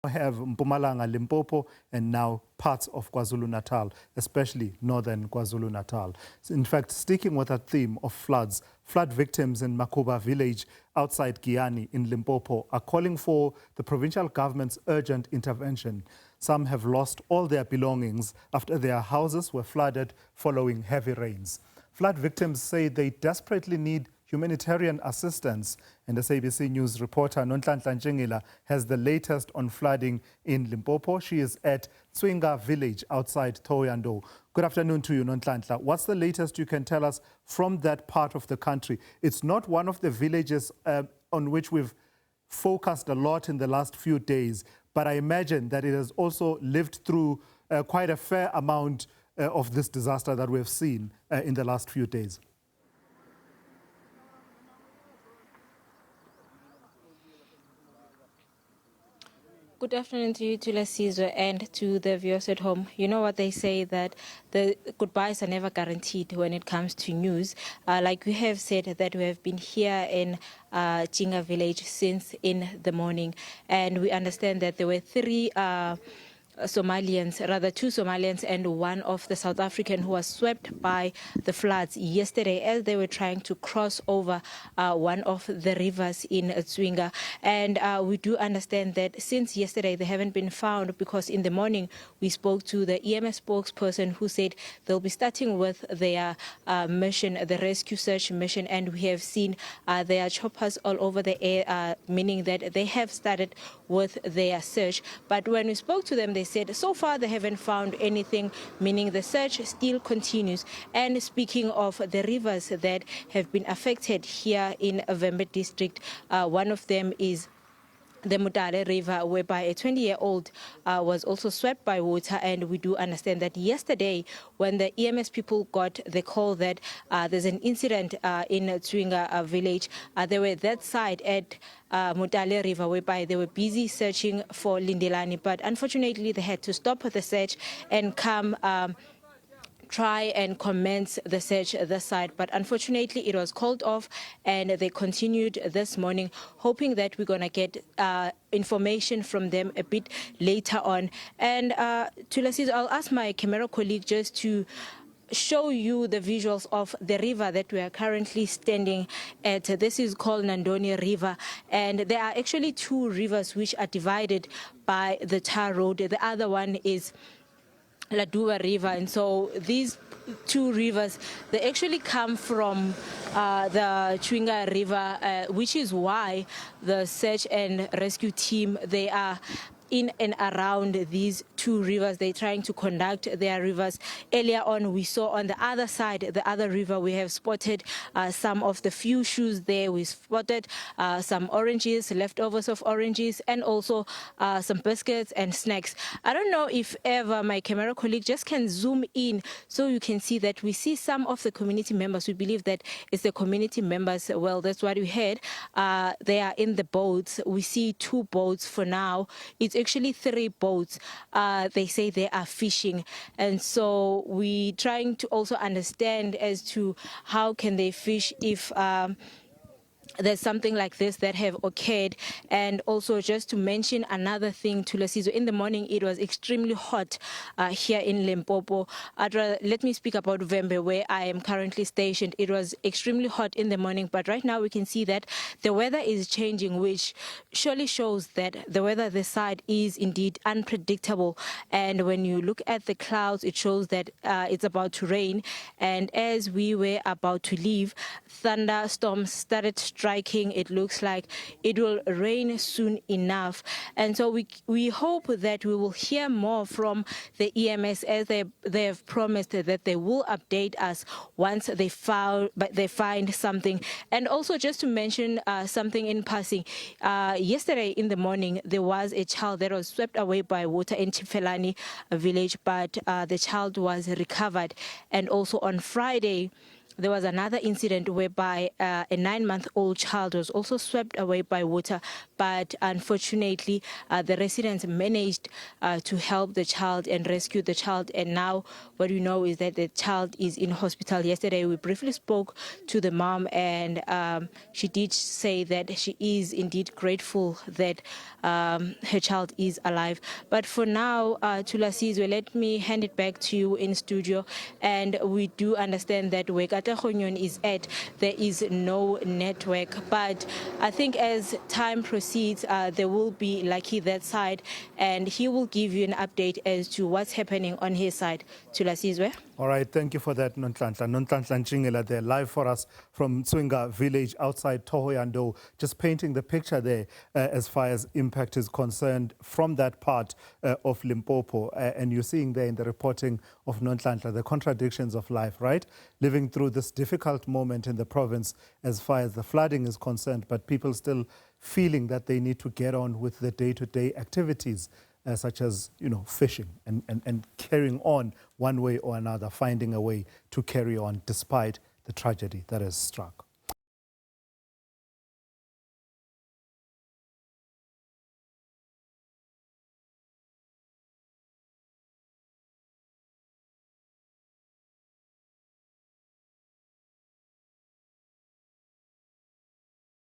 have Mpumalanga, Limpopo, and now parts of KwaZulu-Natal, especially northern KwaZulu-Natal. In fact, sticking with that theme of floods, flood victims in Makhuva village outside Giyani in Limpopo are calling for the provincial government's urgent intervention. Some have lost all their belongings after their houses were flooded following heavy rains. Flood victims say they desperately need humanitarian assistance, and the SABC News reporter Nonhlanhla Ntshingila has the latest on flooding in Limpopo. She is at Tswinga Village outside Thohoyandou. Good afternoon to you, Nonhlanhla. What's the latest you can tell us from that part of the country? It's not one of the villages on which we've focused a lot in the last few days, but I imagine that it has also lived through quite a fair amount of this disaster that we've seen in the last few days. Good afternoon to you, Sizwe, and to the viewers at home. You know what they say, that the goodbyes are never guaranteed when it comes to news. Like we have said, that we have been here in Tswinga Village since in the morning, and we understand that there were two Somalians and one of the South African who was swept by the floods yesterday as they were trying to cross over one of the rivers in Tswinga. And we do understand that since yesterday they haven't been found, because in the morning we spoke to the EMS spokesperson who said they'll be starting with their mission, the rescue search mission, and we have seen their choppers all over the air, meaning that they have started with their search. But when we spoke to them, they said so far they haven't found anything, meaning the search still continues. And speaking of the rivers that have been affected here in Vembe district, one of them is the Mutale River, whereby a 20-year-old was also swept by water. And we do understand that yesterday, when the EMS people got the call that there's an incident in Tswinga Village, they were that side at Mutale River, whereby they were busy searching for Lindelani. But unfortunately, they had to stop the search and come try and commence the search this side, but unfortunately it was called off, and they continued this morning, hoping that we're going to get information from them a bit later on. And I'll ask my camera colleague just to show you the visuals of the river that we are currently standing at. This is called Nandoni River, and there are actually two rivers which are divided by the tar road. The other one is Laduwa River, and so these two rivers, they actually come from the Tswinga River, which is why the search and rescue team, they are in and around these two rivers. They're trying to conduct their rivers. Earlier on, we saw on the other side, the other river, we have spotted some of the few shoes there. We spotted some oranges, leftovers of oranges, and also some biscuits and snacks. I don't know if ever my camera colleague just can zoom in so you can see that we see some of the community members. We believe that it's the community members. Well, that's what we heard. They are in the boats. We see two boats for now. It's actually three boats. They say they are fishing, and so we trying to also understand as to how can they fish if there's something like this that have occurred. And also just to mention another thing to Lesizo, in the morning it was extremely hot here in Limpopo. Let me speak about Vembe, where I am currently stationed. It was extremely hot in the morning, but right now we can see that the weather is changing, which surely shows that the weather this side is indeed unpredictable. And when you look at the clouds, it shows that it's about to rain. And as we were about to leave, thunderstorms started striking. It looks like it will rain soon enough, and so we hope that we will hear more from the EMS, as they have promised that they will update us once they find something. And also just to mention something in passing, yesterday in the morning there was a child that was swept away by water in Tswinga Village, but the child was recovered. And also on Friday, there was another incident whereby a 9-month-old child was also swept away by water, but unfortunately the residents managed to help the child and rescue the child, and now what we know is that the child is in hospital. Yesterday we briefly spoke to the mom, and she did say that she is indeed grateful that her child is alive. But for now, Thulasizwe, let me hand it back to you in studio. And we do understand that where Katlehonyon is at, there is no network. But I think as time proceeds, there will be Lucky that side, and he will give you an update as to what's happening on his side. Thulasizwe. All right, thank you for that, Nonhlanhla Ntshingila there, live for us from Tswinga Village outside Thohoyandou, just painting the picture there as far as impact is concerned from that part of Limpopo. And you're seeing there in the reporting of Nonhlanhla the contradictions of life, right? Living through this difficult moment in the province as far as the flooding is concerned, but people still feeling that they need to get on with the day-to-day activities. Such as, fishing and carrying on one way or another, finding a way to carry on despite the tragedy that has struck.